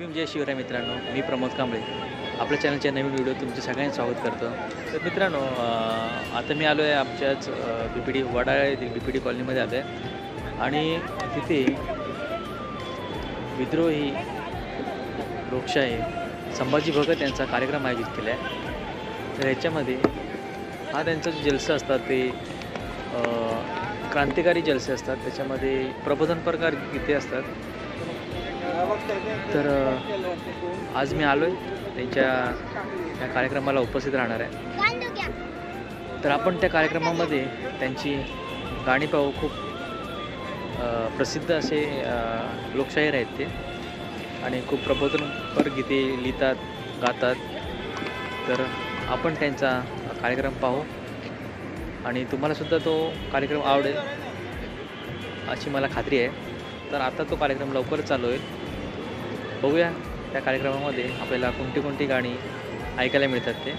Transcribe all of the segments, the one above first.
भीम जय शिवराय मित्रांनो, मी प्रमोद कांबळे आपल्या चॅनलच्या नवीन व्हिडिओ तुमचे सगळ्यांचं स्वागत करतो. तर मित्रांनो, आता मी आलो आहे आमच्याच BPD वडाळा येथील BPD कॉलनीमध्ये आलो आहे आणि तिथे विद्रोही लोकशाही संभाजी भगत यांचा कार्यक्रम आयोजित केला आहे. तर ह्याच्यामध्ये हा त्यांचा जो जलसा असतात ते क्रांतिकारी जलसे असतात. त्याच्यामध्ये प्रबोधनपर गीते असतात. तर आज मी आलो आहे त्यांच्या त्या कार्यक्रमाला उपस्थित राहणार आहे. तर आपण त्या कार्यक्रमामध्ये त्यांची गाणी पाहू. खूप प्रसिद्ध असे लोकशाहीर आहेत ते आणि खूप प्रबोधनपर गीते लिहितात, गातात. तर आपण त्यांचा कार्यक्रम पाहू आणि तुम्हालासुद्धा तो कार्यक्रम आवडेल अशी मला खात्री आहे. तर आता तो कार्यक्रम लवकरच चालू होईल. बघूया त्या कार्यक्रमामध्ये आपल्याला कोणती कोणती गाणी ऐकायला मिळतात ते.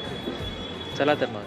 चला तर मग.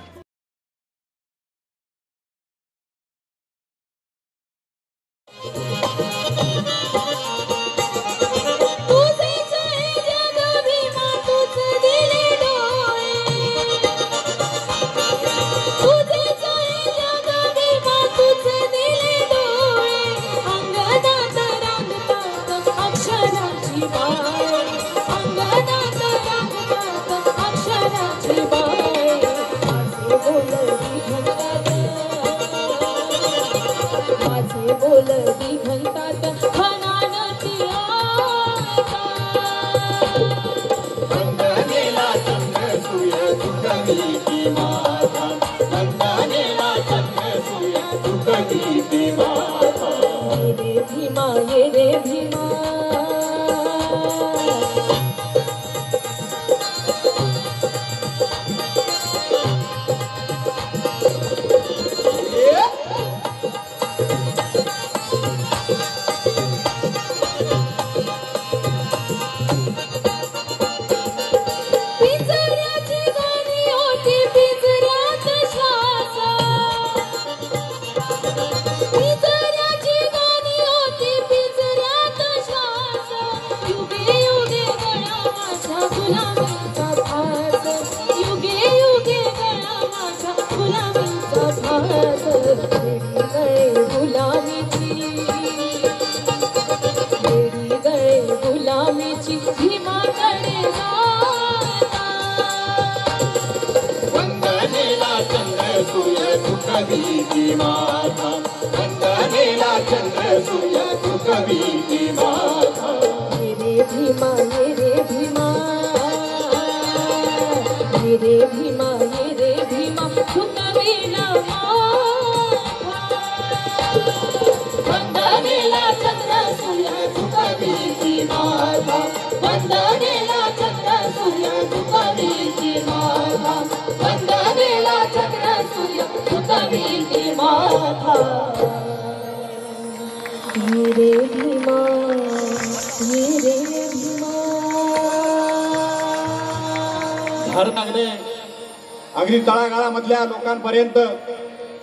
अगदी तळागाळामधल्या लोकांपर्यंत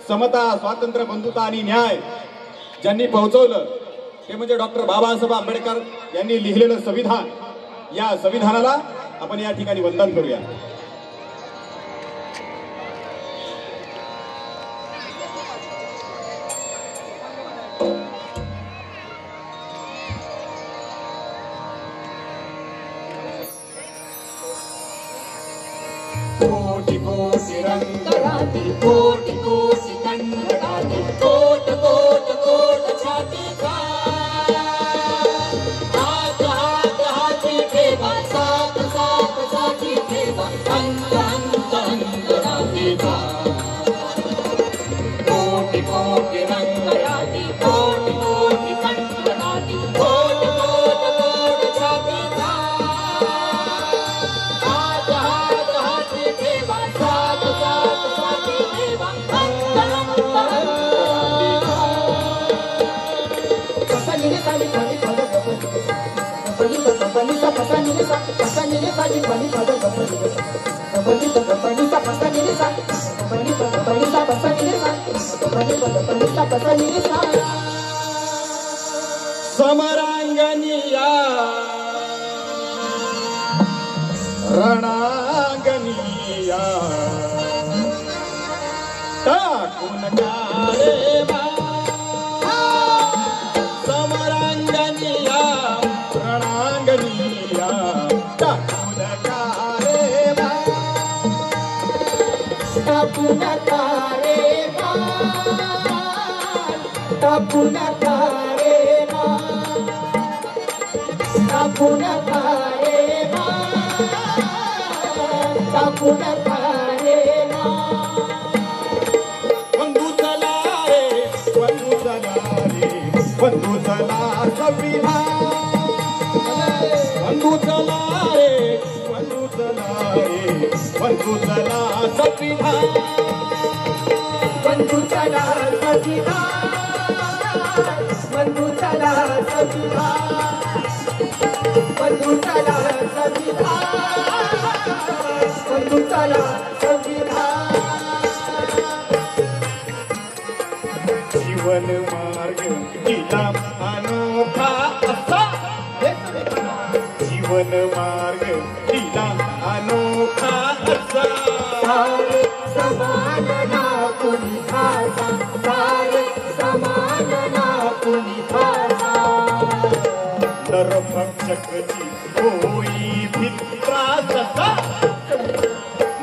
समता, स्वातंत्र्य, बंधुता आणि न्याय ज्यांनी पोहोचवलं ते म्हणजे डॉक्टर बाबासाहेब आंबेडकर यांनी लिहिलेलं संविधान. या संविधानाला आपण या ठिकाणी वंदन करूया. कोटि कोटि रंगराती, कोटि कोटि कंठराती, कोट कोट कोट छाती का हाथ हाथ हाथी ठेवा, साथ साथ साथी ठेवा, अंग अंग अंग राती का. कोटि कोटि रंगराती, कोटि कोटि कंठराती, कोट कोट कोट छाती का हाथ हाथ हाथी ठेवा, साथ साथ साथी ठेवा, अंग अंग अंग समरांगणी या रणांगणिया टाकून काळे बा समरांगणिया रणांगणिया टाकून काळे बा टाकून काळे बा टाकून काळे बा टाकून काळे बा टाकून काळे बा बंधू चला रे बंधू चला रे बंधू चला संविधान बंधू चला रे बंधू चला रे बंधू चला संविधान बंधू चला संविधान बंधू चला संविधान बंधू चला संविधान बंधू चला संविधान जीवन मार्ग दिला अनोखा असा जीवन मार्ग दिला अनोखा असा सारे समान ना कुणी भाषा सारे समान ना कुणी भाषा नरभक्षकची होई भित्रासता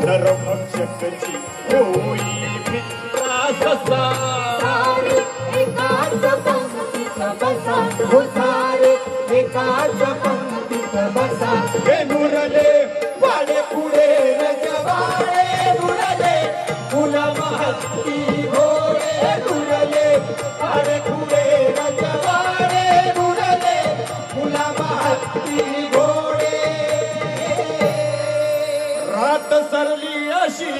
नरभक्षकची होई भित्रासता सारे एकाच पंक्तीत बसा हो सारे एकाच पंक्तीत बसा हे नुरले वाडे पुढे रजवाडे दुरले फुला महत्ती घोडे दुरले वाडे पुढे रजवाडे दुरले फुला महत्ती घोडे रात सरली अशी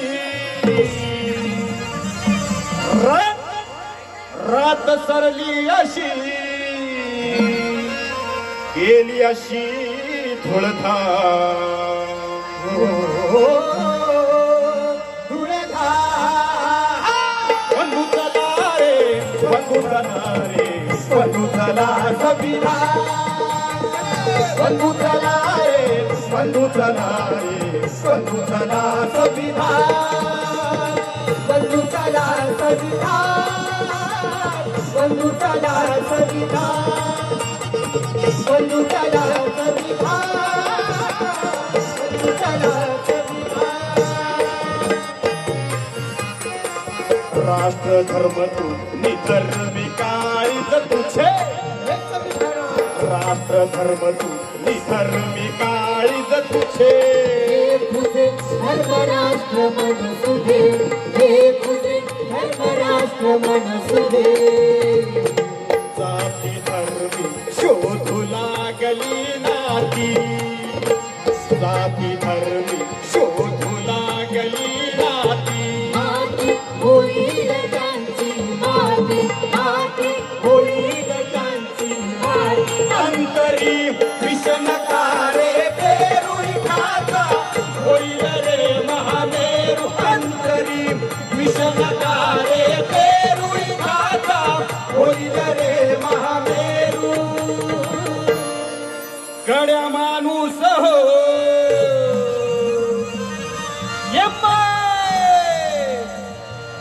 रात सरली अशी गेली अशी धुळधा बंधू चला रे बंधू चला रे बंधू चला संविधान बंधू चला रे बंधू चला रे बंधू चला संविधान बंधू चला संविधान बंधू चला संविधान बंधू चला संविधान बंधू चला संविधान राष्ट्र धर्म तू नितर विकाळीत तुझे राष्ट्र धर्म तू नितर विकाळीत तुझे हे तुझे धर्मराष्ट्र मन सुधे हे तुझे धर्मराष्ट्र मन सुधे जाती धर्मी शोधू लागली नाती जाती धर्मी शोधू लागली नाती माती होईल त्यांची माती माती होईल त्यांची माती अंतरी विषणकारे पेरुळी खाता होईल रे महामेरू अंतरी विषणकारे पेरुळी खाता होईल रे महामेरू गड्या माणूस हो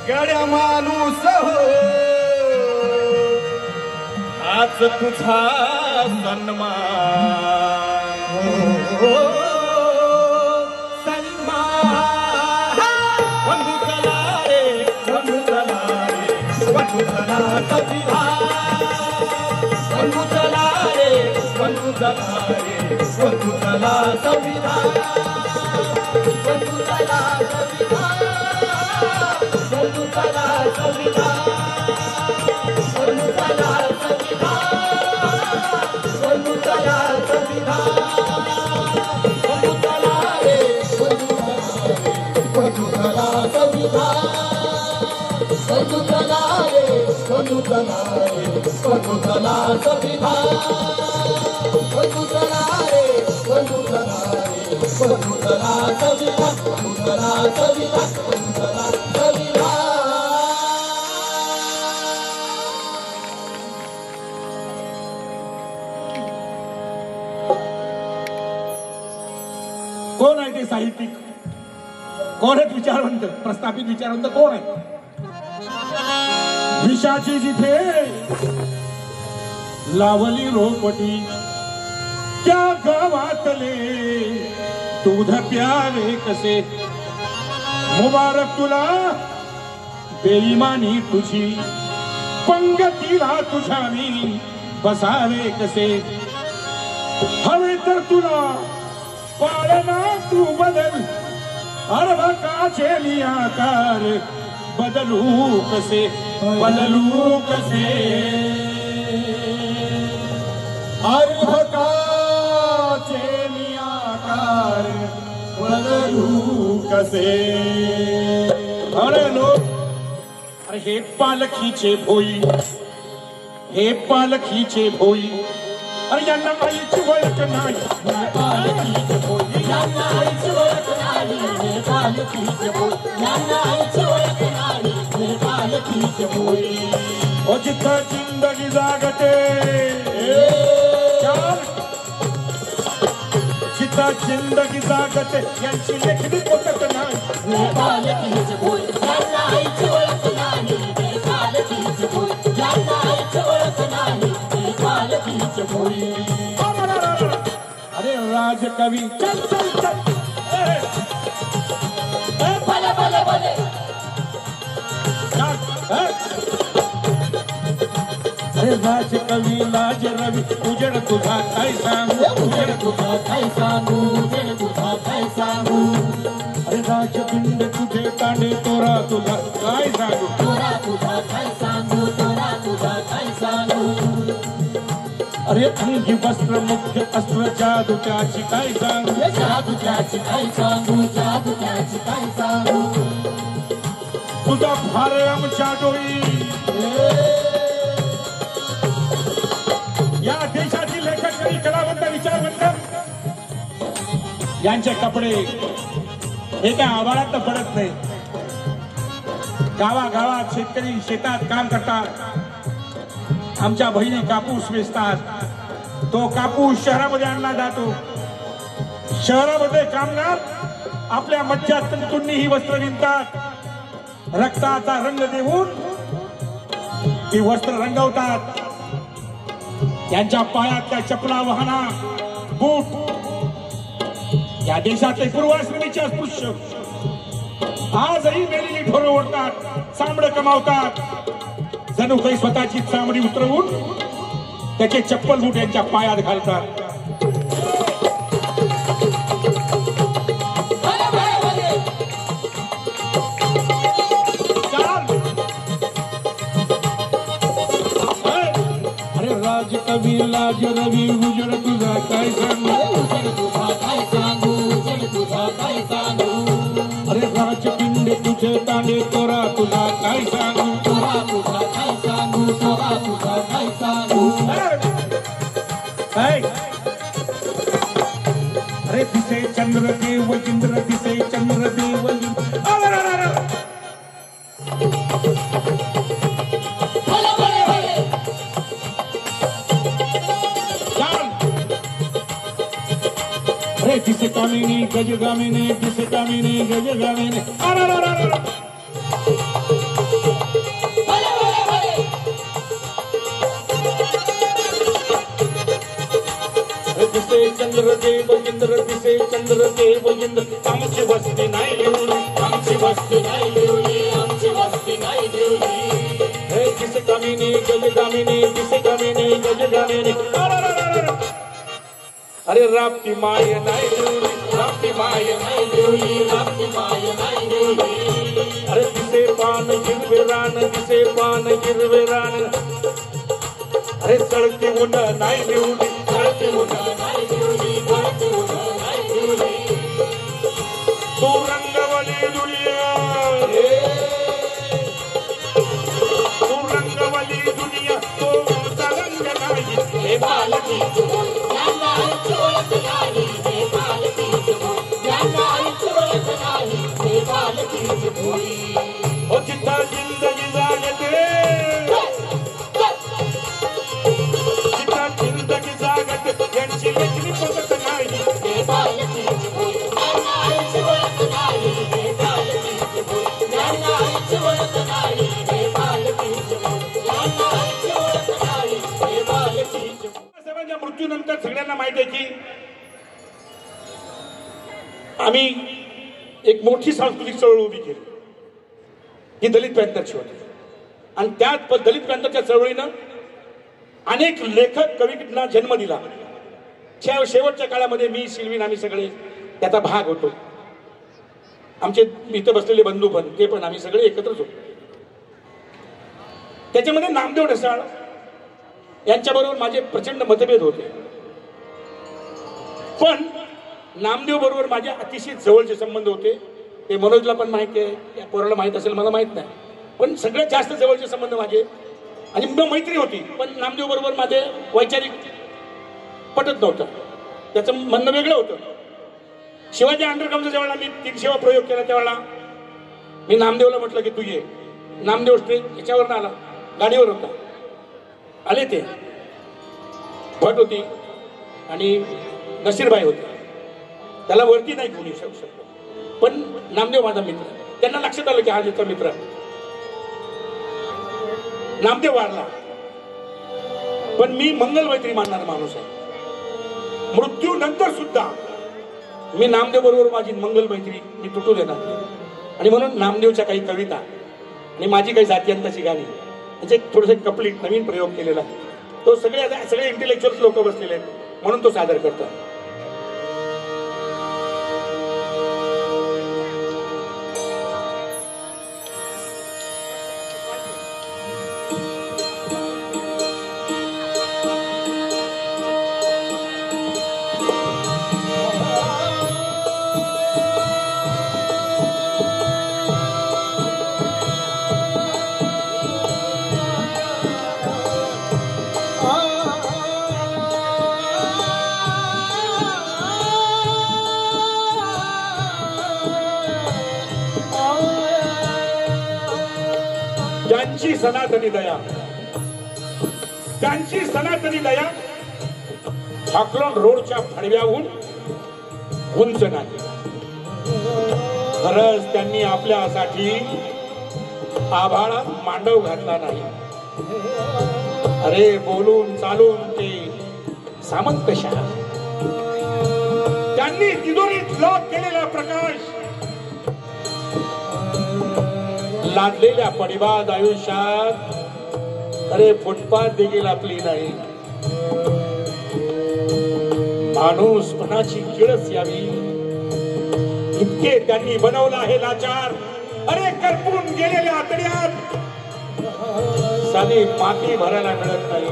गड्या माणूस हो हाच तुझा सन्मान सन्मान बंधू चला रे बंधू चला रे बंधू चला संविधान बंधू चला रे बंधू चला रे बंधू चला संविधान बंधू चला संविधान बंधू चला संविधान बंधू चला संविधान बंधू चला संविधान बंधू चला रे बंधू चला संविधान बंधू चला रे बंधू चला रे बंधू चला संविधान बंधू चला रे बंधू चला रे बंधू चला संविधान बंधू चला संविधान बंधू चला संविधान कोण आहे ते साहित्यिक? कोण आहेत विचारवंत? प्रस्थापित विचारवंत कोण आहे? विषाची जिथे लावली रोपटी त्या गावातले दूध प्यावे कसे. मुबारक तुला बेईमानी तुझी पंगतीला तुझ्यानी बसावे कसे. हवे तर तुला पाळणा तू बदल अर्भकाचे नियाकार बदलू कसे बदलू कसे. अर्भकाचे नियाकार बदलू कसे. अरे लोक, अरे हे पालखीचे भोई, हे पालखीचे भोई. अरे यांना आईची ओळख नाही. हे पालखीचे भोई, यांना आईची ओळख नाही. हे पालखीचे भोई, यांना आईची ओळख नाही. हे पालखीचे भोई. ओ जिथं जिंदगी जागते, जिथं जिंदगी जागते यांची लेखणी पोटत नाही. हे पालखीचे भोई, यांना आईची ओळख नाही. हे पालखीचे भोई, यांना आईची ओळख नाही. हे पालखीचे भोई. अरे राजकवी चल चल चल. भले भले भले. अरे राजकवी लाज रवी उजड तुझा काय सांगू. उजेड तुझा काय सांगू. उजेड तुझा काय सांगू. अरे राजपिंड तुझे तांडे तोरा तुझा काय सांगू. तोरा तुझा काय सांगू. तोरा तुझा काय सांगू. अरे अंगी वस्त्र मुख्य अस्त्र जादू त्याची काय सांगू. जादू त्याची काय सांगू. जादू त्याची काय सांगू. तुझा भार आमच्या डोई. या देशातील लेखकरी कलावंत विचारवंत यांचे कपडे हे काय आभाळात पडत नाही. गावागावात शेतकरी शेतात काम करतात. आमच्या बहिणी कापूस वेचतात. तो कापूस शहरामध्ये आणला जातो. शहरामध्ये कामगार आपल्या मज्जातंतूंनी ही वस्त्र विणतात. रक्ताचा रंग देऊन ती वस्त्र रंगवतात. त्यांच्या पायातल्या चपला वाहना बूट या देशातले पूर्वाश्रमीचे अस्पृश्य आजही मेलेली ढोरं ओढतात. चामडं कमावतात. जणू काही स्वतःची चामडी उतरवून त्याचे चप्पल बूट यांच्या पायात घालतात. अरे राजकवी लाज रवी उजड तुझा काय सांगू. उजेड तुझा काय सांगू. उजेड तुझा काय सांगू. अरे राजपिंड तुझे तांडे तोरा तुझा काय सांगू. तोरा तुझा काय सांगू. तोरा तुझा काय सांगू. अरे दिसे चंद्रदेव इंद्र दिसे चंद्रदेव. भले भले भले. अरे दिसे कामिनी गजगामिनी दिसे कामिनी गजगामिनी. भले भले भले. दिसे चंद्रदेव इंद्र दिसे चंद्रदेव इंद्र. आमची वस्ती नाही लिहून. आमची वस्ती नाही लिवली. आमची वस्ती नाही लिवली. हे दिसे कामिनी गजगामिनी दिसे कामिनी गजगामिनी. अरे राप्ती माय नाही लिहून. राप्ती माय नाही लिवली. राप्ती माय नाही लिवली. अरे दिसे पान हिरवे रान दिसे पान हिरवे रान. अरे सळती उन नाही लिहून. गळती उन्हा नाही लिवली. गळती उन्हा नाही लिवली. तू रंगवली दुनिया. तू रंगवली दुनिया तो रंग नाही. हे पालखीचे भोई, यांना आईची ओळख नाही. हे पालखीचे भोई, यांना आईची ओळख नाही. हे पालखीचे भोई. ओ जिथं जिंदगी जागते, जिथं जिंदगी जागते यांची लेखणी सगळ्यांना माहिती आहे की आम्ही एक मोठी सांस्कृतिक चळवळ उभी केली, ही दलित पॅंथरची होती. आणि त्या दलित पॅंथरच्या चळवळीनं अनेक लेखक कवींना जन्म दिला. शेवटच्या काळामध्ये मी, सिल्वीन, आम्ही सगळे त्याचा भाग होतो. आमचे इथं बसलेले बंधू पण, ते पण, आम्ही सगळे एकत्रच होतो. त्याच्यामध्ये नामदेव ढसाळ यांच्याबरोबर माझे प्रचंड मतभेद होते, पण नामदेव बरोबर माझे अतिशय जवळचे संबंध होते. ते मनोजला पण माहिती आहे, या पोराला माहीत असेल, मला माहीत नाही, पण सगळ्यात जास्त जवळचे संबंध माझे. आणि मैत्री होती, पण नामदेव बरोबर माझे वैचारिक पटत नव्हतं, त्याचं म्हणणं वेगळं होतं. शिवाजी अंडरग्राऊंडचा जेव्हा मी 300वा प्रयोग केला त्यावेळेला मी नामदेवला म्हटलं की तू ये. नामदेव स्ट्रेन याच्यावर आला, गाडीवर होता, आले. ते भट होती आणि नसीरबाई होती, त्याला वरती नाही घेऊन येऊ शकतो, पण नामदेव माझा मित्र. त्यांना लक्षात आलं की हा याचा मित्र. नामदेव वाढला, पण मी मंगल मैत्री मानणारा माणूस आहे. मृत्यूनंतर सुद्धा मी नामदेव बरोबर माझी मंगल मैत्री मी तुटू देणार नाही. आणि म्हणून नामदेवच्या काही कविता आणि माझी काही जातीयंताची गाणी म्हणजे थोडंसं कंप्लीट नवीन प्रयोग केलेला आहे. तो सगळे इंटेलेक्च्युअल लोक बसलेले आहेत, म्हणून तो सादर करतो. त्यांची सनातनी दया, त्यांची सनातनी दया ठाकलोन रोडच्या फडव्याहून उंच नाही. खरंच त्यांनी आपल्यासाठी आभाळात मांडव घातला नाही. अरे बोलून चालून ते सामंतशाह. त्यांनी तिजोरीत लॉक केलेला प्रकाश लादलेल्या पडिबाद आयुष्यात अरे फुटपाथ देखील आपली नाही. माणूस पणाची किळस यावी इतके त्यांनी बनवला आहे लाचार. अरे करपून गेलेल्या आतड्यात साधी माती भरायला मिळत नाही.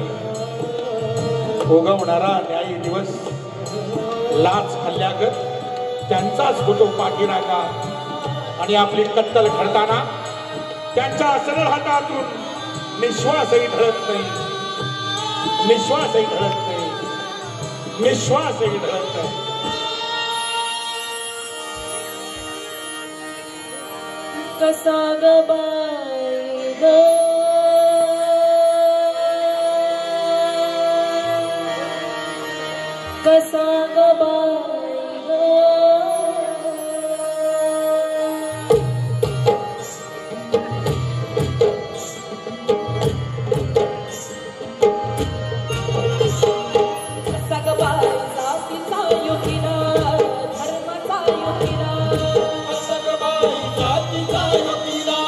उगवणारा न्यायी दिवस लाच हल्ल्यागत त्यांचाच होतो पाठीराखा. आणि आपली कत्तल घडताना त्यांच्या सरळ हातातून निश्वासही ढळत नाही, निश्वासही ढळत नाही, निश्वासही ढळत नाही. कसा ग बाई ग कसा ग बाई ग जातीचा युतीला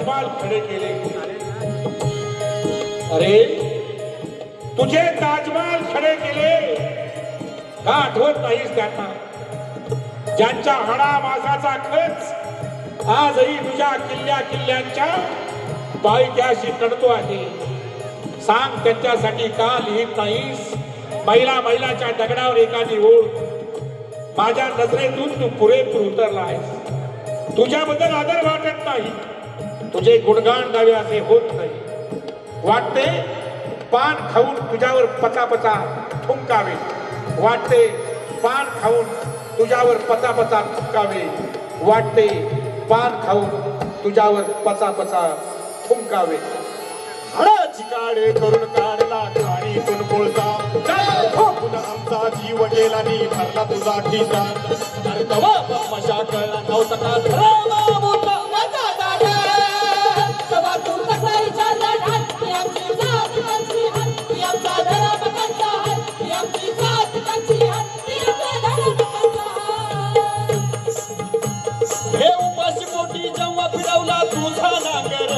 ताजमहाल खडे केले. अरे तुझे ताजमहाल खडे केले का आठवत नाहीस त्यांना? ज्यांच्या हाडा मासाचा खच आजही तुझ्या किल्ल्यांच्या पायथ्याशी तडतो आहे. सांग त्यांच्यासाठी का लिहित नाहीस? मैलाच्या दगडावर एखादी ओळ. माझ्या नजरेतून तू पुरेपूर उतरला आहेस. तुझ्याबद्दल आदर वाटत नाही. तुझे गुणगान गावे असे होत नाही. वाटते पान खाऊन तुझ्यावर पचापचा थुंकावे. वाटते पान खाऊन तुझ्यावर पचापचा थुंकावे. वाटते पान खाऊन तुझ्यावर पचापचा थुंकावे. हाडाची काढे करून काढला खाणीतून कोळसा. ठोकून आमचा जीव गेला नी भरला तुझा खिसा. अरे तवा मशा कळला नव्हता का धर्मा मोठा माझा दादा. तवा तू कसा विचारला ढाल आमची जात कशी हात आमचा धर्म कसा हात आमची जात कशी हात आमचा धर्म कसा हात. हे उपाशी पोटी जेव्हा फिरवला तुझा नांगर.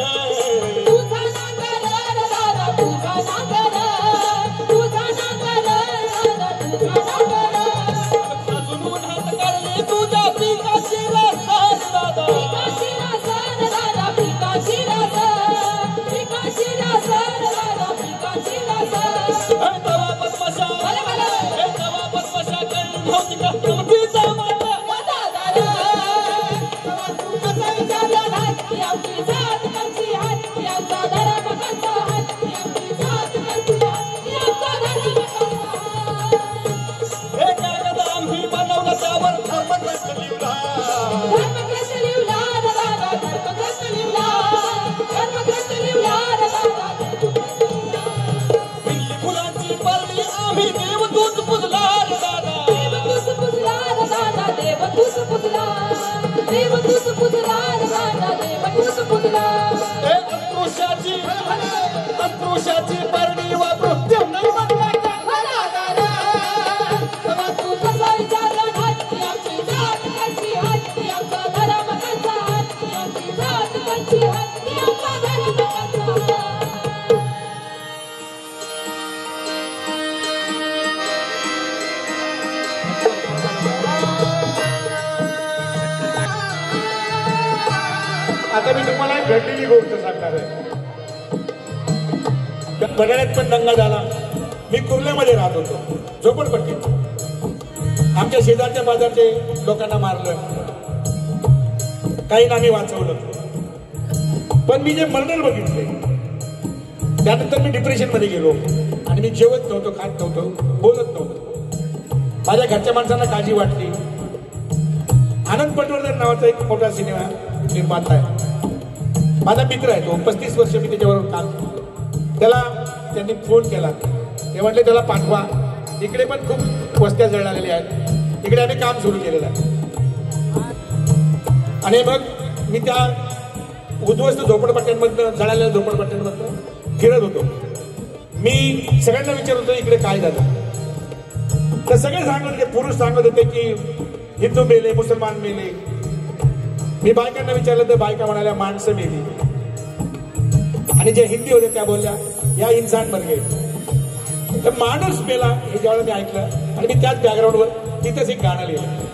आता मी तुम्हाला एक घडलेली गोष्ट सांगणार आहे. बघण्यात पण दंगा झाला. मी कुर्ल्यामध्ये राहत होतो झोपडपट्टीत. आमच्या शेजारच्या बाजारचे लोकांना मारलं. काही नामी वाचवलं. पण मी जे मर्डर बघितले त्यानंतर मी डिप्रेशन मध्ये गेलो आणि मी जेवत नव्हतो, खात नव्हतो, बोलत नव्हतो. माझ्या घरच्या माणसांना काळजी वाटली. आनंद पटवर्धन नावाचा एक मोठा सिनेमा निर्माता आहे. माझा मित्र आहे तो. 35 वर्ष मी त्याच्याबरोबर काम केलं. त्याला त्यांनी फोन केला. ते म्हटले त्याला पाठवा. इकडे पण खूप वस्त्या जळलेल्या आहेत. इकडे आम्ही काम सुरू केलेलं आहे. आणि मग मी त्या उद्ध्वस्त झोपडपट्ट्यांमधनं जळालेल्या झोपडपट्ट्यांमधनं फिरत होतो. मी सगळ्यांना विचारत होतो इकडे काय झालं. तर सगळे सांगत होते, पुरुष सांगत होते की हिंदू मेले, मुसलमान मेले. मी बायकांना विचारलं तर बायका म्हणाल्या माणसं मेली. आणि जे हिंदी होते त्या बोलल्या या इन्सान मर गए. तर माणूस मेला हे जेव्हा मी ऐकलं आणि मी त्याच बॅकग्राऊंडवर तिथेच एक गाणं लिहिलं.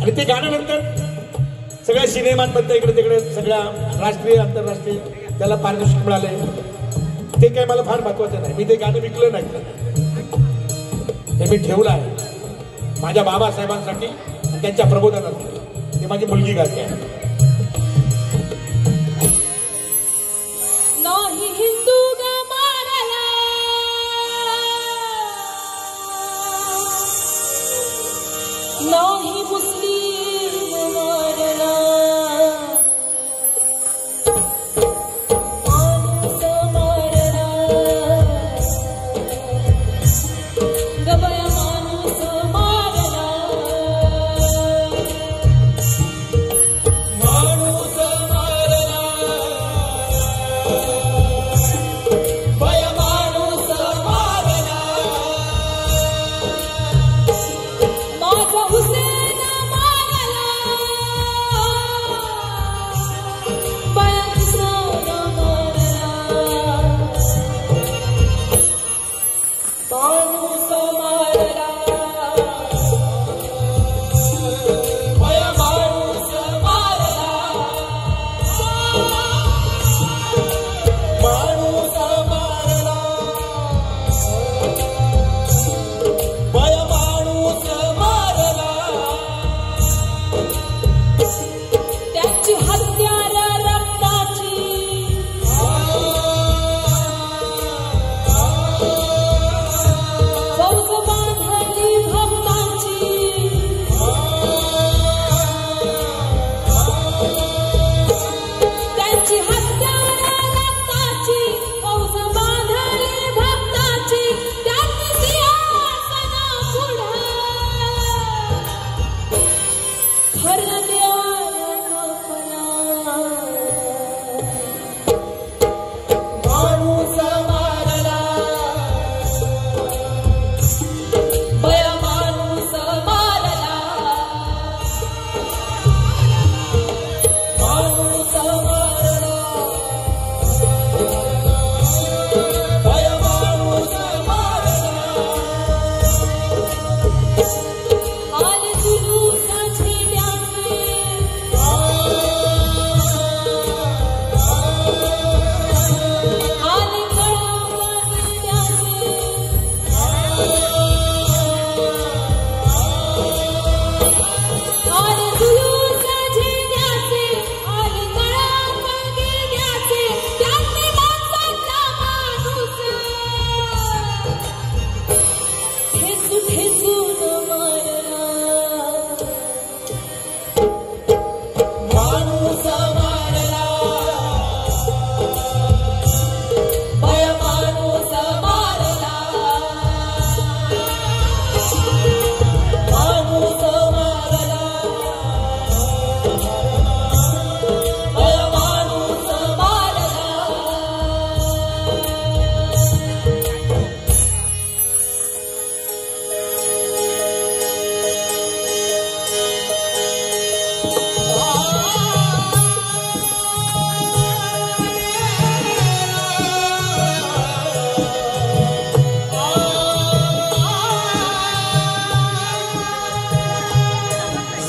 आणि ते गाण्यानंतर सगळ्या सिनेमांमध्ये इकडे तिकडे सगळ्या राष्ट्रीय आंतरराष्ट्रीय त्याला पारितोषिक मिळाले. ते काही मला फार महत्वाचं नाही. मी ते गाणं विकलं नाही. ते मी ठेवलं आहे माझ्या बाबासाहेबांसाठी आणि त्यांच्या प्रबोधनासाठी. ते माझी मुलगी गाते आहे. नाही हिंदू ग मारला, नाही मुस्लिम मारला, माणूस मारला गबया, माणूस मारला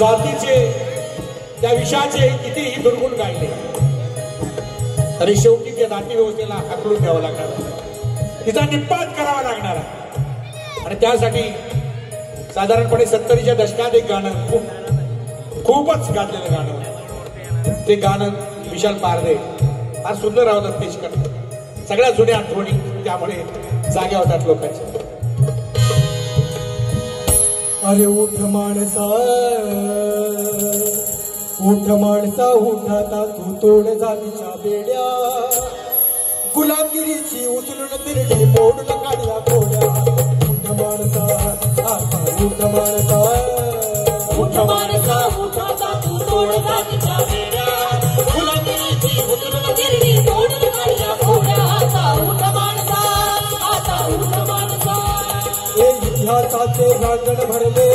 जातीचे त्या विषयाचे कितीही दुर्गुण गायले तरी शेवटी त्या जाती व्यवस्थेला हाकलून द्यावं लागणार, तिचा निपात करावा लागणार. आणि त्यासाठी साधारणपणे 70च्या दशकात एक गाणं खूपच गाजलेलं गाणं, ते गाणं विशाल पारदे फार सुंदर आवाजात पेश करतात. सगळ्या जुन्या आठवणी त्यामुळे जाग्या होतात लोकांच्या. अरे उठ माणसा उठ आता तू तोड जातीच्या बेड्या, गुलामगिरीची उचलून तिरडी मोडून काढल्या कोड्या. उठ माणसा आता उठ माणसा उठ माणसा उठ आता तू तोड जातीच्या बेड्या, गुलामगिरीची उचलून तिरडी मोडून काढल्या कोड्या. आता उठ माणसा आता उठ माणसा. हे इतिहासाचे रांगण भरले,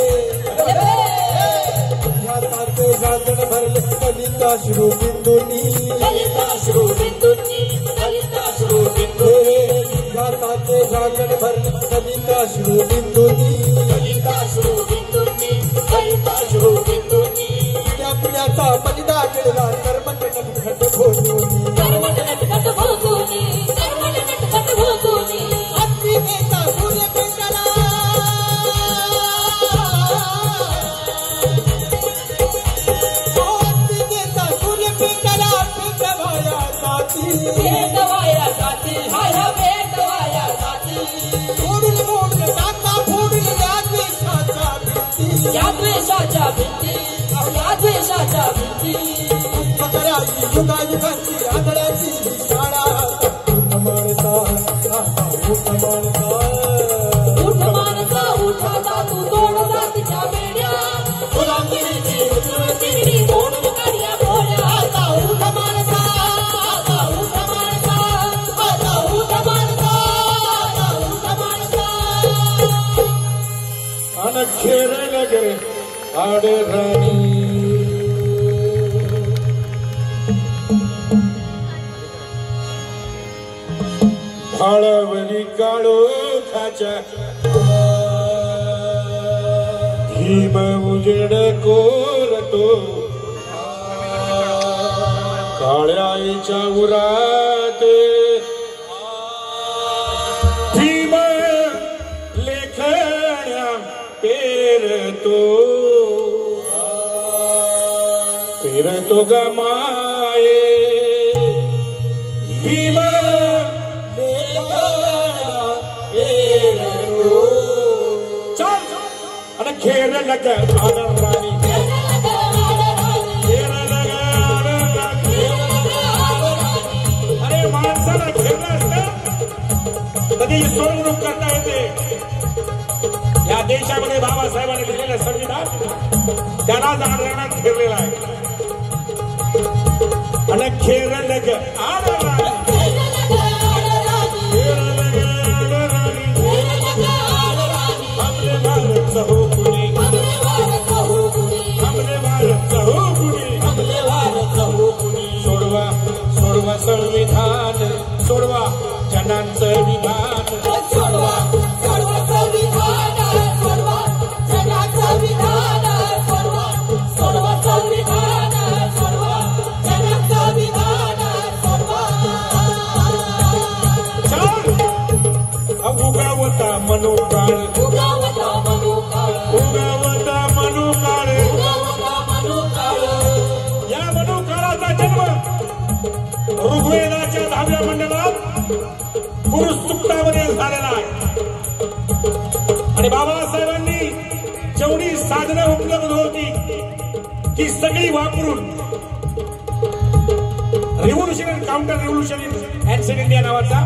इतिहासाचे रांगण भरले कलिताश्रू बिंदूंनी, कलिताश्रू बिंदूंनी, कलिताश्रू बिंदू. इतिहासाचे रांगण भरले कलिताश्रू बिंदूंनी, कलिताश्रू बिंदूंनी, कलिताश्रू बिंदूंनी. त्या पुण्याचा बलिदान केलेला कर्मठ नटखट भोजूनी, कर्मठ नटखट भोजूनी, कर्मठ नटखट भोजूनी. अस्मितेचा सूर्यपिंडला, अस्मितेचा सूर्यपिंडला पेटवाया जाती, पेटवाया जाती, हाय हा पेटवाया जाती. फोडून मोडून टाका फोडून या द्वेषाच्या भिंती, या द्वेषाच्या भिंती, या द्वेषाच्या भिंती. करायची युगायुगांची आंधळ्याची ही शाळा. उठ माणसा आता उठ माणसा, उठ माणसा उठ आता तू तोड जातीच्या बेड्या, गुलामगिरीची उचलून तिरडी मोडून काढल्या कोड्या. आता उठ माणसा आता उठ माणसा, आता उठ माणसा आता उठ माणसा. अन खेळ गे आडे राणी, फाळवली काळोखाच्या भीम उजेड कोरतो, काळ्याईच्या उरात भीम लेखण्या पेरतो, पेरतो ग माये भीम आणि खेळ लग आनंद राणी, अरे माणसाला खेळलं असतं कधी सोडवणूक करता येते. या देशामध्ये बाबासाहेबांनी लिहिलेलं संविधान त्यालाच आढळण्यात फिरलेला आहे. आणि खेळ लग आनंद राणी, हमरे भारत हो कुणी, हमरे भारत हो कुणी, हमले भारत हो कुणी. सोडवा सोडवा संविधान, सोडवा जनांचं विधान, सोडवा सोडवा संविधान, सोडवा जगाचं विधान, सोडवा सोडवा संविधान, सोडवा जगाचं विधान, सोडवा. उगावता मनोकाळ, उगावता मनोकाळ, उगावता मनोकाळ, उगावता मनोकाळ. या मनोकाळाचा जन्म ऋग्वेदाच्या 10व्या मंडलात पुरुष सुक्तामध्ये झालेला आहे. आणि बाबासाहेबांनी जेवढी साधनं उपलब्ध होती ती सगळी वापरून revolution counter revolution in ancient India नावाचा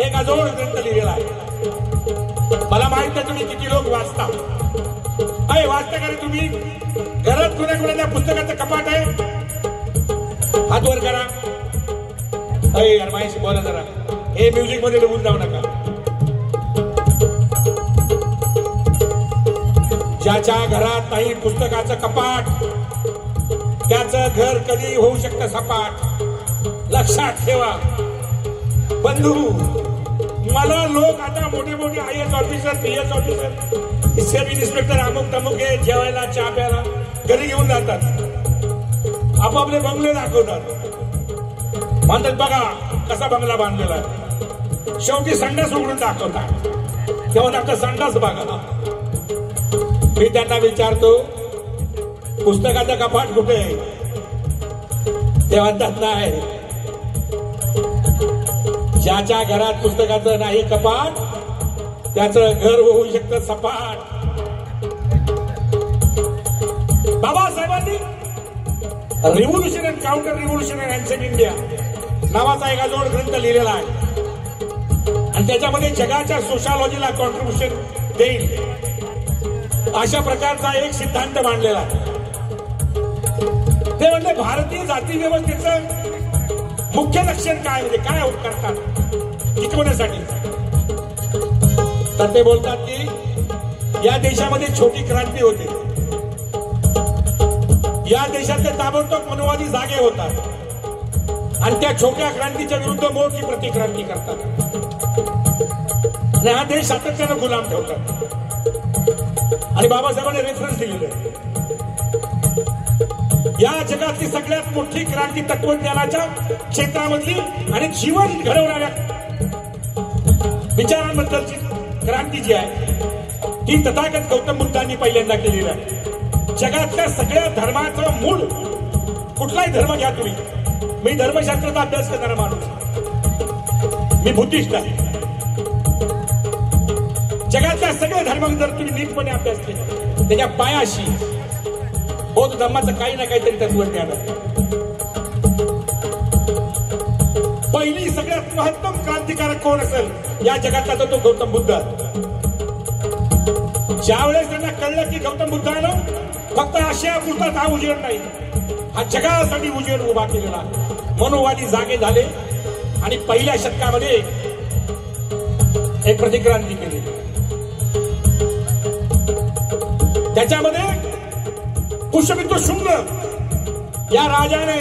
एक अजोड ग्रंथ लिहिलेला आहे. मला माहित नाही तुम्ही किती लोक वाचता. अरे वाचता का रे तुम्ही? घरात कोणाकोणाच्या पुस्तकाचं कपाट आहे? हात वर करा. अरे यार माझ्याशी बोला जरा. हे म्युझिक मध्ये डुबून जाऊ नका. ज्याच्या घरात नाही पुस्तकाचं कपाट त्याचं घर कधी होऊ शकतं सपाट. लक्षात ठेवा बंधू. मला लोक आता मोठे मोठे IAS officer, PS officer, sub inspector अमुक तमुक जेवायला चहा प्यायला घरी घेऊन जातात, आपापले बंगले दाखवतात, म्हणतात बघा कसा बंगला बांधलेला आहे. शेवटी संडास उघडून दाखवतात, तेव्हा आपला संडास बघा. मी त्यांना विचारतो पुस्तकाचं कपाट कुठे आहे? ते म्हणतात नाही, ज्याच्या घरात पुस्तकाचं नाही कपाट त्याचं घर होऊ शकतं सपाट. बाबासाहेबांनी revolution and counter revolution in ancient India नावाचा एक अजोड ग्रंथ लिहिलेला आहे आणि त्याच्यामध्ये जगाच्या सोशॉलॉजीला कॉन्ट्रीब्युशन देईल अशा प्रकारचा एक सिद्धांत मांडलेला आहे. ते म्हणले भारतीय जाती व्यवस्थेचं मुख्य लक्षण काय, म्हणजे काय करतात टिकवण्यासाठी. तर ते बोलतात की या देशामध्ये छोटी क्रांती होते, या देशातले ताबडतोब मनोवादी जागे होतात आणि त्या छोट्या क्रांतीच्या विरुद्ध मोठी प्रतिक्रांती करतात आणि हा देश सातत्यानं गुलाम ठेवतात. आणि बाबासाहेबांनी रेफरन्स दिलेले या जगातली सगळ्यात मोठी क्रांती तत्वज्ञानाच्या क्षेत्रामधली आणि जीवन घडवणाऱ्या विचारांबद्दलची क्रांती जी आहे ती तथागत गौतम बुद्धांनी पहिल्यांदा केलेली आहे. जगातल्या सगळ्या धर्माचं मूळ, कुठलाही धर्म घ्या तुम्ही, मी धर्मशास्त्राचा अभ्यास करणारा माणूस, मी बुद्धिस्ट आहे. जगातल्या सगळे धर्म जर तुम्ही नीटपणे अभ्यास केला त्याच्या पायाशी बौद्ध धर्माचं काही ना काहीतरी तत्वज्ञान आहे. पहिली सगळ्यात महत्तम क्रांतिकारक कोण असेल या जगातला तर तो गौतम बुद्ध. ज्यावेळेस त्यांना कळलं की गौतम बुद्धानं फक्त आशियापुरताच हा उजेड नाही, हा जगासाठी उजेड उभा केलेला, मनोवादी जागे झाले आणि पहिल्या शतकामध्ये एक प्रतिक्रांती केली. त्याच्यामध्ये पुष्यमित्र शुंग या राजाने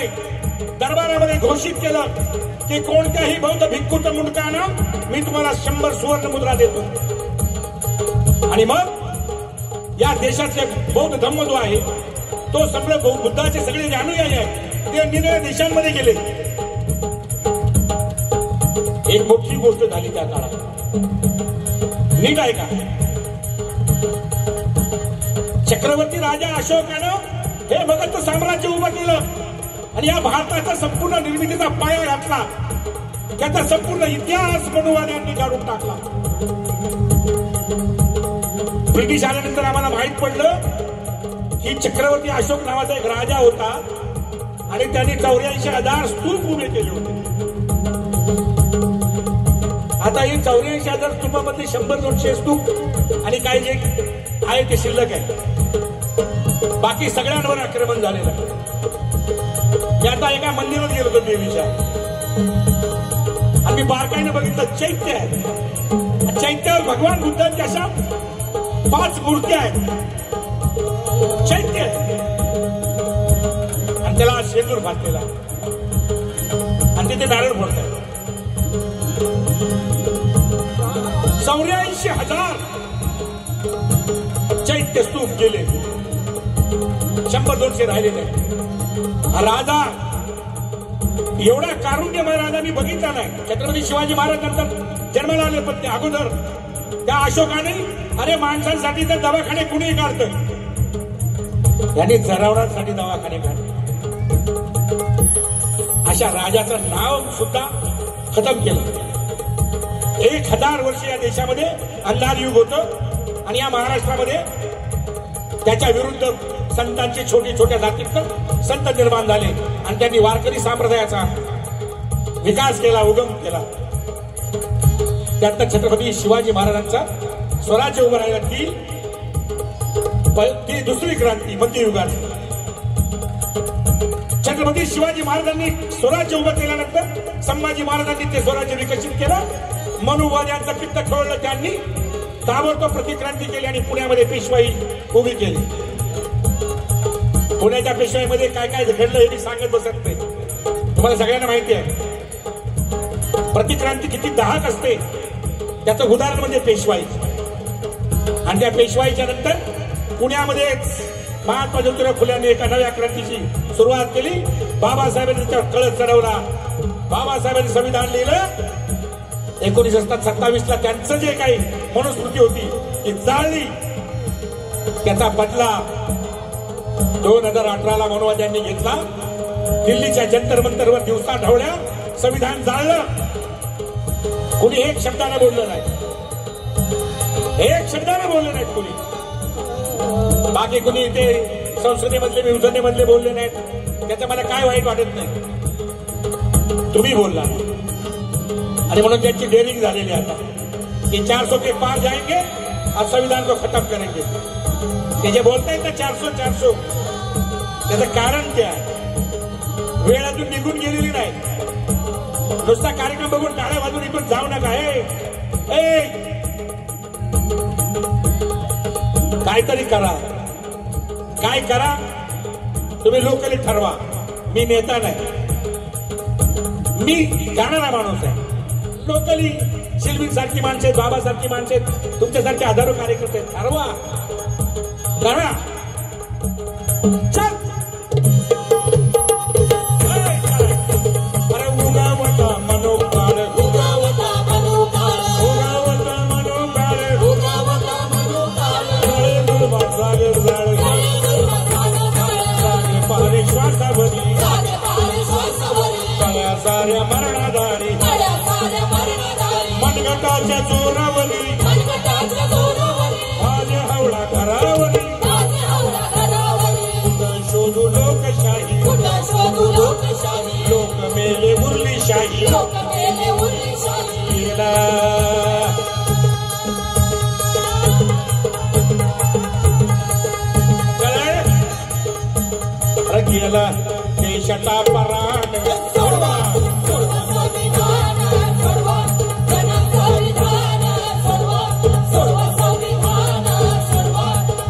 दरबारामध्ये घोषित केलं की कोणत्याही बौद्ध भिक्खूच्या मुंडकानं मी तुम्हाला 100 सुवर्ण मुद्रा देतो. आणि मग या देशातले बौद्ध धर्म जो आहे तो सगळे बुद्धाचे सगळे जे अनुयायी आहेत ते निरनिराळ्या देशांमध्ये गेले. एक मोठी गोष्ट झाली त्या काळात, नीट आहे का? चक्रवर्ती राजा अशोकानं हे मगध साम्राज्य उभं केलं आणि या भारताचा संपूर्ण निर्मितीचा पाया घातला. त्याचा संपूर्ण इतिहास मनोवाद्यांनी काढून टाकला. ब्रिटिश आल्यानंतर आम्हाला माहित पडलं की चक्रवर्ती अशोक नावाचा एक राजा होता आणि त्यांनी 84,000 स्तूप उभे केले होते. आता ही 84,000 स्तूपामध्ये 100-200 स्तूप आणि काही जे आहे ते शिल्लक आहे, बाकी सगळ्यांवर आक्रमण झालेलं आहे. मी आता एका मंदिरात गेलो होतो देवीच्या आणि मी बारकाईने बघितलं चैत्य आहे. चैत्यावर भगवान बुद्धांच्या अशा 5 मूर्त्या आहेत, चैत्य आणि त्याला शेंदूर फाटलेला आणि तिथे नारळ फोडतात. 84,000 चैत्य स्तूप गेले, 100-200 राहिलेले. राजा एवढा कारुण्यमय राजा मी बघितला नाही. छत्रपती शिवाजी महाराज नंतर जन्माला आले, पण त्या अगोदर त्या अशोकाने अरे माणसांसाठी तर दवाखाने कुणी काढतं, त्यांनी जनावरांसाठी दवाखाने काढले. अशा राजाचं नाव सुद्धा खतम केलं. 1000 वर्ष या देशामध्ये अंधार युग होतं आणि या महाराष्ट्रामध्ये त्याच्या विरुद्ध संतांचे छोट्या जातीत संत निर्माण झाले आणि त्यांनी वारकरी संप्रदायाचा विकास केला, उगम केला. त्यानंतर छत्रपती शिवाजी महाराजांचा स्वराज्य उभं राहिलं ती दुसरी क्रांती मध्ययुगात. छत्रपती शिवाजी महाराजांनी स्वराज्य उभं केल्यानंतर संभाजी महाराजांनी ते स्वराज्य विकसित केलं. मनुवाद्यांचं पित्त खवळलं, त्यांनी ताबडतोब प्रतिक्रांती केली आणि पुण्यामध्ये पेशवाई उभी केली. पुण्याच्या पेशवाईमध्ये काय काय घडलं हे मी सांगत बसत नाही, तुम्हाला सगळ्यांना माहिती आहे. प्रतिक्रांती किती दाहक असते त्याचं उदाहरण म्हणजे पेशवाई. आणि त्या पेशवाईच्या नंतर पुण्यामध्ये महात्मा ज्योतिराव फुल्यांनी एका नव्या क्रांतीची सुरुवात केली. बाबासाहेबांनी त्याच्यावर कळस चढवला. बाबासाहेबांनी संविधान लिहिलं. 1927ला त्यांचं जे काही मनुस्मृती होती ती जाळली. त्याचा बदला 2018ला मनोवाद्यांनी घेतला. दिल्लीच्या जंतर मंतरवर दिवसा ढवळ्या संविधान जाळलं. कोणी एक शब्दाने बोललं नाही. एक शब्दाने बोलले नाहीत कोणी. बाकी कोणी ते संसदेमधले विधानसभेमधले बोलले नाहीत. त्याचं मला काय वाईट वाटत नाही. तुम्ही बोलला आणि म्हणून त्यांची डेअरिंग झालेली आता की 400 के पार जाएंगे और संविधान को खत्म करेंगे. ते जे बोलतायत ना 400 त्याचं कारण काय आहे? वेळ अजून निघून गेलेली नाही. नुसता कार्यक्रम बघून टाळ्या वाजून इथून जाऊ नका. काहीतरी करा. काय करा तुम्ही लोकली ठरवा. मी नेता नाही. मी गाणारा माणूस आहे. लोकली शिल्पी सारखी माणसं आहेत, बाबासारखी माणसं आहेत, तुमच्यासारखे हजारो कार्यकर्ते आहेत. ठरवा करा. चल अरे उगावता मनोकाळ उगावता मनोकाळ उगावता मनोकाळ उगावता मनोकाळ जाळे दुर्वा जागे जाळे जागे पारे श्वासावरी सारे पारे श्वासावरी तळ्या साऱ्या मरणाधारी तळ्या साऱ्या मरणाधारी मनगटाच्या जोरावरी मनगटाच्या जोरावरी आज हवळा घरावरी आज हवळा घरावरी कुठं शोधू लोकशाही कुठं शोधू लोकशाही लोक मेले उरली शाही लोक मेले उरली शाही गेला गेला देशाचा पराण सोडवा सोडवा संविधान सोडवा जन संविधान सोडवा सोडवा संविधान सोडवा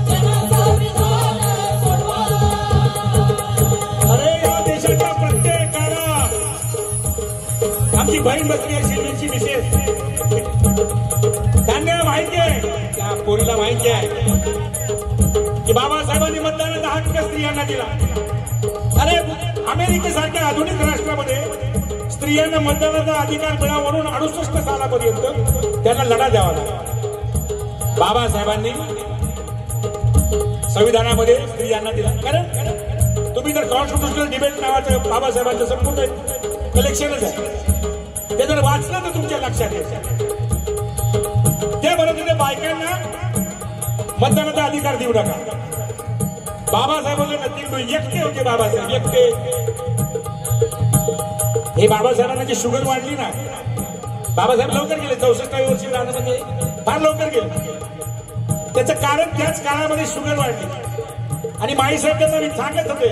जन संविधान सोडवा. अरे या देशाच्या प्रत्येकाला आमची बहीण बसली आहे शिल्पीची विशेष त्यांना माहिती आहे. त्या पोरीला माहिती आहे की बाबासाहेबांनी मतदानाचा हक्क स्त्रियांना दिला. अरे अमेरिकेसारख्या आधुनिक राष्ट्रामध्ये स्त्रियांना मतदानाचा अधिकार मिळावा म्हणून 68 सालापर्यंत त्यांना लढा द्यावा लागला. बाबासाहेबांनी संविधानामध्ये स्त्रियांना दिला. कारण तुम्ही जर कॉन्स्टिट्युशनल डिबेट नावाचं बाबासाहेबांचं संपूर्ण कलेक्शनच आहे ते जर वाचलं तर तुमच्या लक्षात येईल. त्याबरोबर बायकांना मतदानाचा अधिकार देऊ नका. बाबासाहेब एकटे होते. बाबासाहेब एकटे. हे बाबासाहेबांना जी शुगर वाढली ना बाबासाहेब लवकर गेले. 64व्या वर्षी राहण्यामध्ये फार लवकर गेले. त्याचं कारण त्याच काळामध्ये शुगर वाढली आणि माईसाहेब त्यांना मी सांगत होते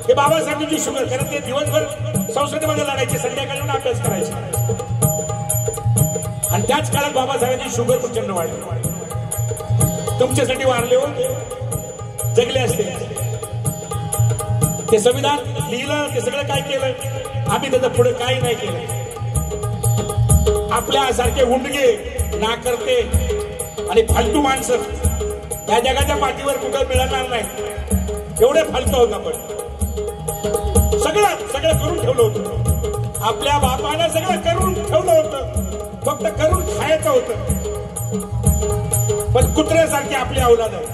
की बाबासाहेबांची शुगर कारण ते दिवसभर संसदेमध्ये लढायचे संध्याकाळी अभ्यास करायचे आणि त्याच काळात बाबासाहेबांची शुगर प्रचंड वाढली. तुमच्यासाठी वारले होते जगले असते. ते संविधान लिहिलं ते सगळं काय केलं आम्ही त्याचं पुढे काही नाही केलं. आपल्यासारखे हुंडगे नाकर्ते आणि फालतू माणसं या जगाच्या पाठीवर कुठं मिळणार नाही. एवढे फालतू होत आपण. सगळं करून ठेवलं होतं. आपल्या बापाला सगळं करून ठेवलं होतं. फक्त करून खायचं होतं. पण कुत्र्यासारखी आपली औलाद आहे.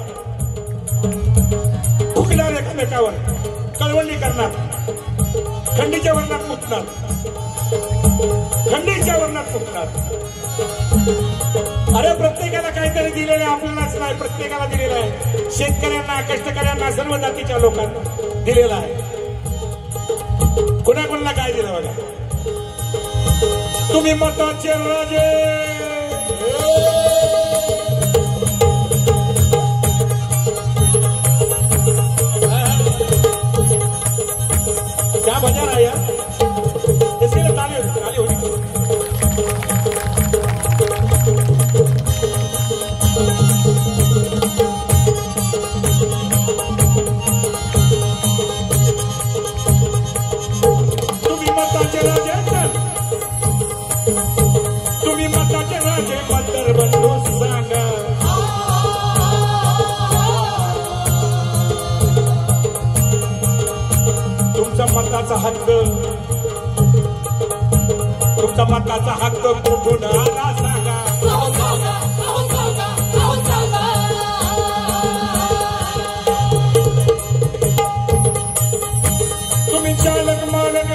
फुकणार एकमेकावर कळवणी करणार. खंडीच्या वर्णात फुकणार. खंडीच्या वर्णात फुकणार. अरे प्रत्येकाला काहीतरी दिलेलं आहे. आपल्यालाच नाही प्रत्येकाला दिलेलं आहे. शेतकऱ्यांना कष्टकऱ्यांना सर्व जातीच्या लोकांना दिलेलं आहे. कोणाकोणाला काय दिलं बघा. तुम्ही मताचे राजे क्या बजा रहा है यार. इसके लिए ताली होगी. तुम्ही मताचे राजे तुम्ही मताचे राजे मतदार बंधू सांगा. मताचा हक्क कुठून आला सांगा तुम्ही चालक मालक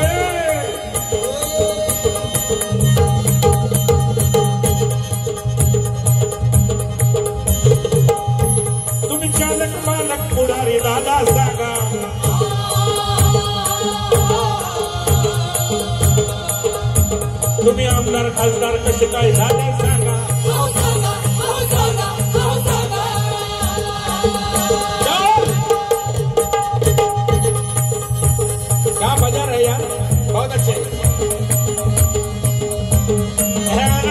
तुम्ही चालक मालक पुढारी दादा सांगा तुम्ही आमदार खासदार कसे काय झाले सांगा क्या मजा रहे यार बहुत अच्छे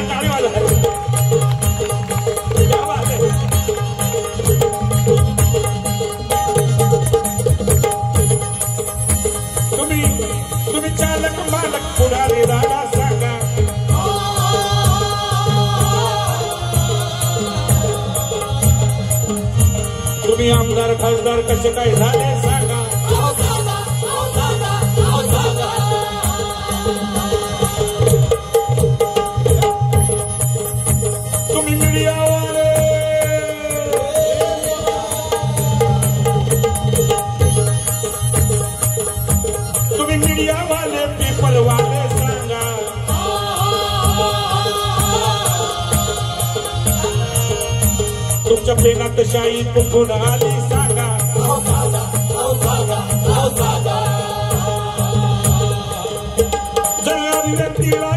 ताली वाला है क्या बात है तुम्ही चालक मालक पुढारी दादा सांगा तुम्ही आमदार खासदार कसे काय झाले सांगा तुम्ही मीडियावाले तुम्ही मीडियावाले पेपरवाले सांगा तुमच्या प्रेमात शाही कुठून आली सांगा जरा अभिव्यक्तीला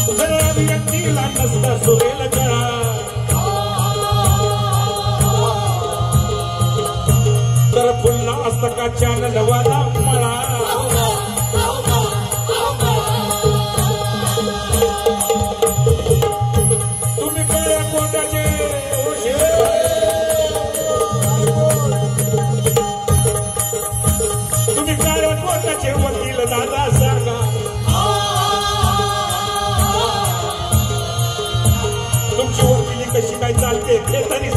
जरा अभिव्यक्तीला नसता सुरेल जरा तर पुन्हा असतं का चॅनल वाला मला वकील दादा सांगा तुमची वकिली कशी काय चालते हे तरी